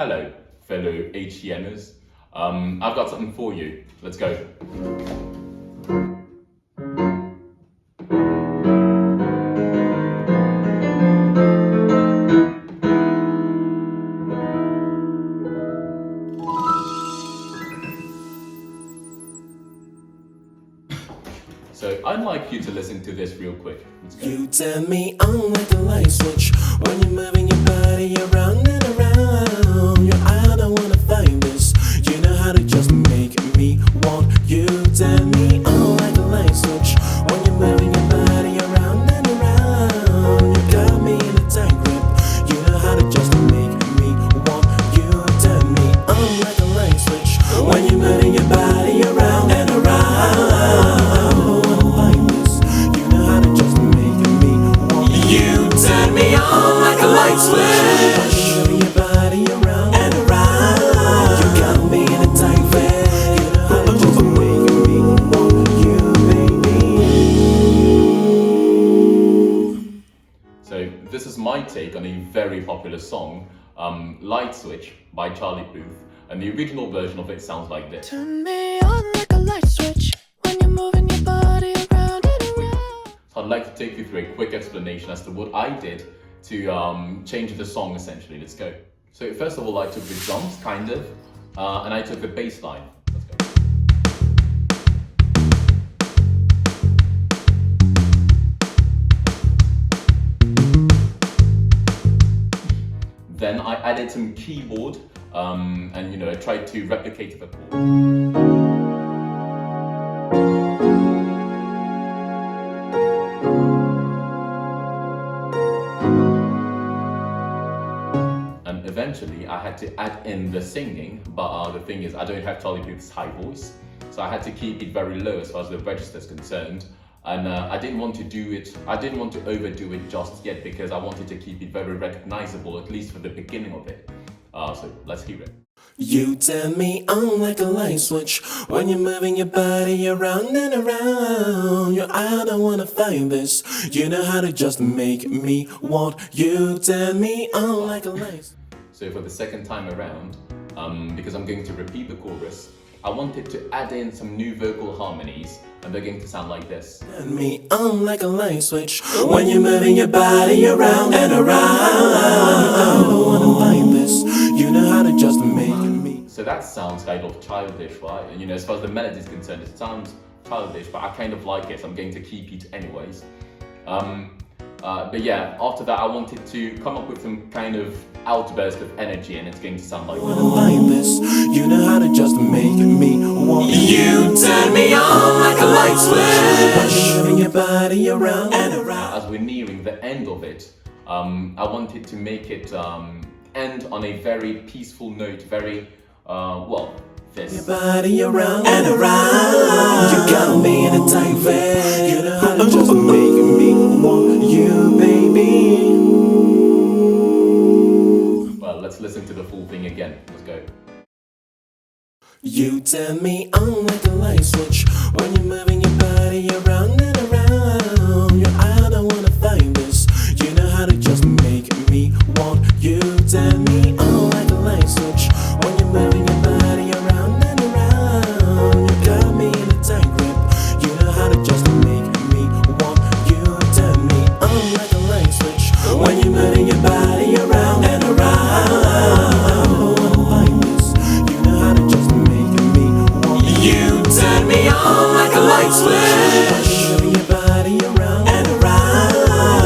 Hello, fellow HCMers. I've got something for you. Let's go. So I'd like you to listen to this real quick. Let's go. You turn me on like a light switch when you're moving your body around and around. I don't wanna find this. You know how to just make me want you. Turn me on like a light switch when you're moving your body around and around. You got me in a tight grip. You know how to just make me want you. Turn me on like a light switch when you're moving your body around and around. Turn me on like a light switch. Moving your body around and around. You got me in a tight fit. You know how to just make me want you, baby. So this is my take on a very popular song, Light Switch by Charlie Puth, and the original version of it sounds like this. Turn me on like a light switch when you're moving your body around and around. So I'd like to take you through a quick explanation as to what I did to change the song essentially. Let's go. So first of all, I took the drums, kind of, and I took the bass line. Let's go. Then I added some keyboard, and I tried to replicate the chord. Eventually, I had to add in the singing, but the thing is, I don't have Charlie Puth's high voice, so I had to keep it very low as far as the register is concerned. And I didn't want to overdo it just yet because I wanted to keep it very recognizable, at least for the beginning of it. So let's hear it. You turn me on like a light switch when you're moving your body around and around. I don't wanna find this. You know how to just make me want you. Turn me on like a light switch. So for the second time around, because I'm going to repeat the chorus, I wanted to add in some new vocal harmonies, and they're going to sound like this. Turn me on like a light switch when you're moving your body around and around. I don't wanna find this. You know how to just make me. So that sounds kind of childish, right? And as far as the melody is concerned, it sounds childish, but I kind of like it, so I'm going to keep it anyways. But yeah, after that I wanted to come up with some kind of outburst of energy, and it's going to sound like wanna find this. You know how to just make me want you. Turn me on like a light switch. Moving your body around and around. As we're nearing the end of it, I wanted to make it end on a very peaceful note, very this. Your body around and around. You got me in a tight fit. You know how to just make me want you, baby. Well, let's listen to the full thing again. Let's go. You turn me on like a light switch when you're moving your body around and around. I don't wanna find this. You know how to just make me want you. Turn me on like a light switch when you're moving your body around and around. You got me in a tight grip. You know how to just make me want you. Turn me on like a light switch when you're moving your body around and around. I don't wanna find this. You know how to just make me want you. Turn me on like a light switch. Moving your body around and around.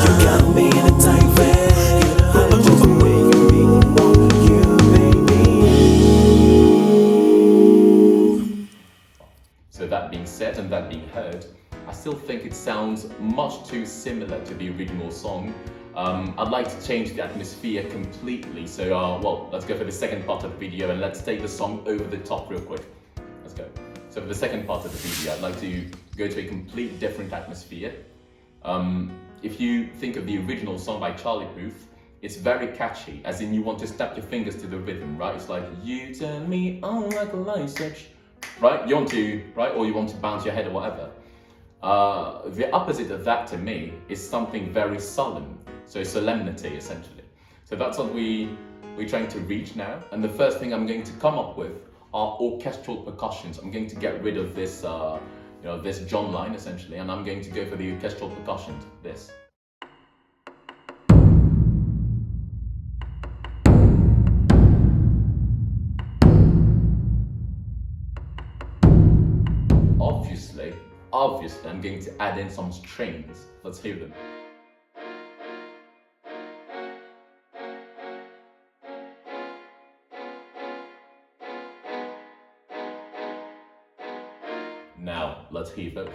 You got me in a tight fit. You know how to just make me want you, baby. So that being said and that being heard, I still think it sounds much too similar to the original song. I'd like to change the atmosphere completely, so let's go for the second part of the video and let's take the song over the top real quick. Let's go. So for the second part of the video, I'd like to go to a complete different atmosphere. If you think of the original song by Charlie Puth, it's very catchy, as in you want to snap your fingers to the rhythm, right? It's like, you turn me on like a light switch, right? You want to, right? Or you want to bounce your head or whatever. The opposite of that to me is something very solemn, so solemnity essentially. So that's what we we're trying to reach now. And the first thing I'm going to come up with are orchestral percussions. I'm going to get rid of this, this drum line essentially, and I'm going to go for the orchestral percussions. This. Obviously, I'm going to add in some strings. Let's hear them. Now, let's hear both.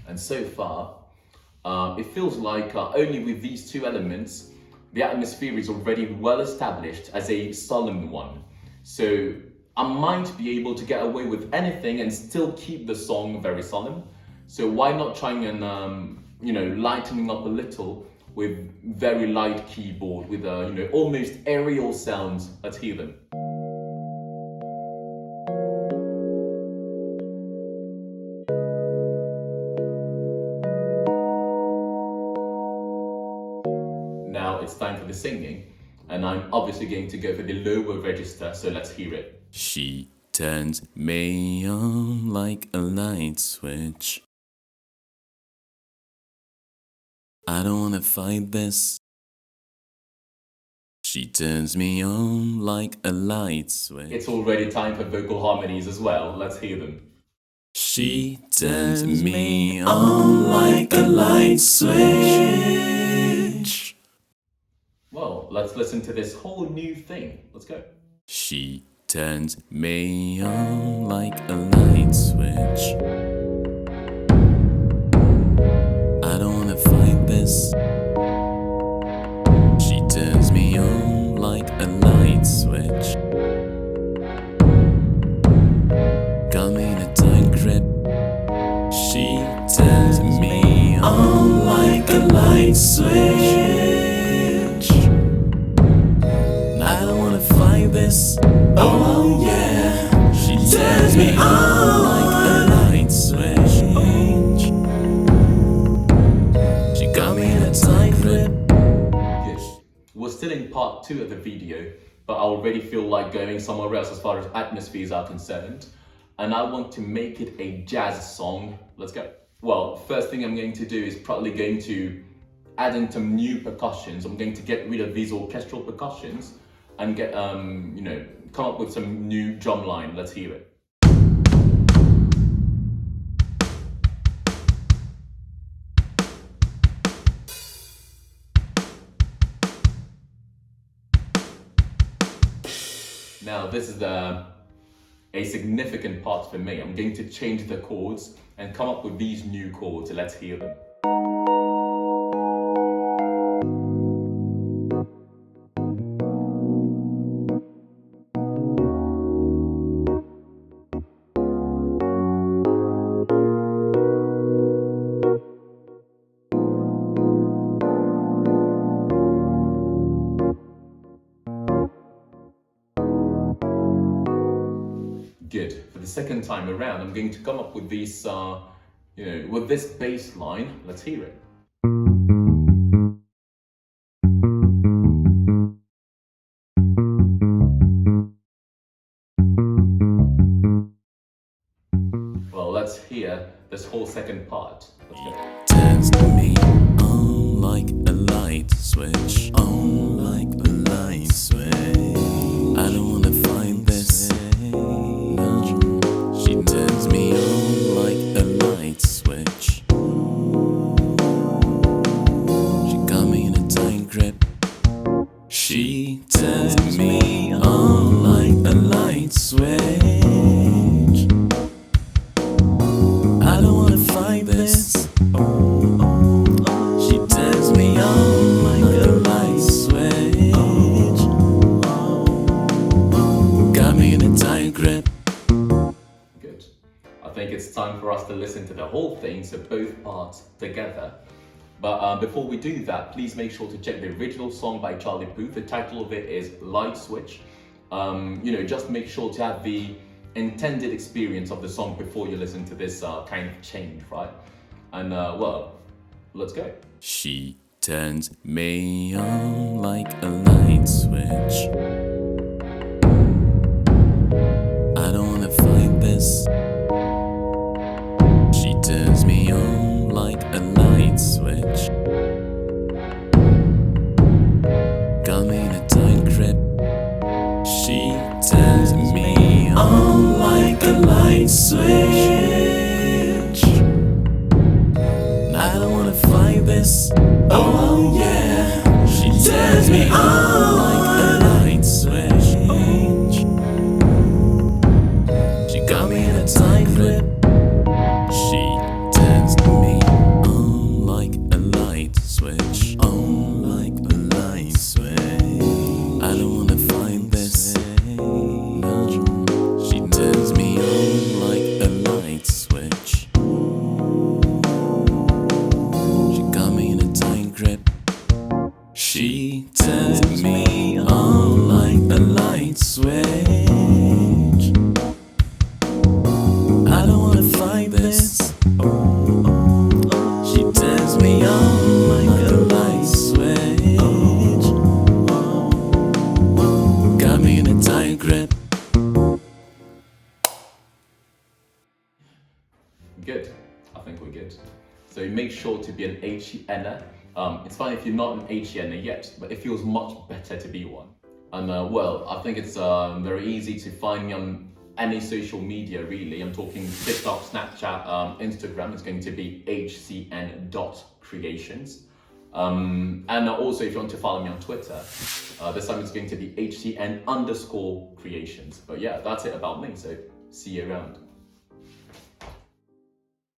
And so far, it feels like only with these two elements, the atmosphere is already well established as a solemn one. So I might be able to get away with anything and still keep the song very solemn. So why not trying and lightening up a little with very light keyboard with almost aerial sounds. Let's hear them. Now it's time for the singing, and I'm obviously going to go for the lower register, so let's hear it. She turns me on like a light switch. I don't wanna fight this. She turns me on like a light switch. It's already time for vocal harmonies as well. Let's hear them. She turns me on like a light switch. Well, let's listen to this whole new thing. Let's go. She turns me on like a light switch. I don't wanna fight this. She turns me on like a light switch. Got me in a tight grip. She turns me on like a light switch. I don't wanna fight this. Oh yeah. She turns me on like a light switch. She got me in a tight grip. Good. We're still in part 2 of the video, but I already feel like going somewhere else as far as atmospheres are concerned. And I want to make it a jazz song. Let's go. Well, first thing I'm going to do is probably going to add in some new percussions. I'm going to get rid of these orchestral percussions and get, come up with some new drum line. Let's hear it. Now, this is a significant part for me. I'm going to change the chords and come up with these new chords. Let's hear them. Good. For the second time around, I'm going to come up with these, with this bass line. Let's hear it. Well, let's hear this whole second part. Let's go. Turns me on like a light switch. On like a light switch. I don't wanna find this. No. She turns me on like a light switch. She got me in a tight grip. She turns me on like a light switch. I don't wanna fight this. She turns me on like a light switch. Got me in a tight grip. Good. I think it's time for us to listen to the whole thing, so both parts together. But before we do that, please make sure to check the original song by Charlie Puth. The title of it is Light Switch. Just make sure to have the intended experience of the song before you listen to this kind of change, right? And well, let's go. She turns me on like a light switch. I don't wanna fight this. She turns me on like a light switch. Got me in a tight grip. She turns me on like a light switch. I don't wanna fight this. Oh yeah. She turns me on like a light switch. She got me in a tight grip. She turns me on like a light switch. On like a light switch. I don't wanna find this. No. She turns me on like a light switch. She got me in a tight grip. She turns me on like a light switch. I don't wanna fight this. She turns me on like a light switch. Got me in a tight grip. Good. I think we're good. So make sure to be an HENer. It's fine if you're not an HENer yet, but it feels much better to be one. And well, I think it's very easy to find me on any social media really. I'm talking TikTok, Snapchat, Instagram. It's going to be hcn.creations. And also if you want to follow me on Twitter, this time it's going to be hcn_creations. But yeah, that's it about me. So see you around.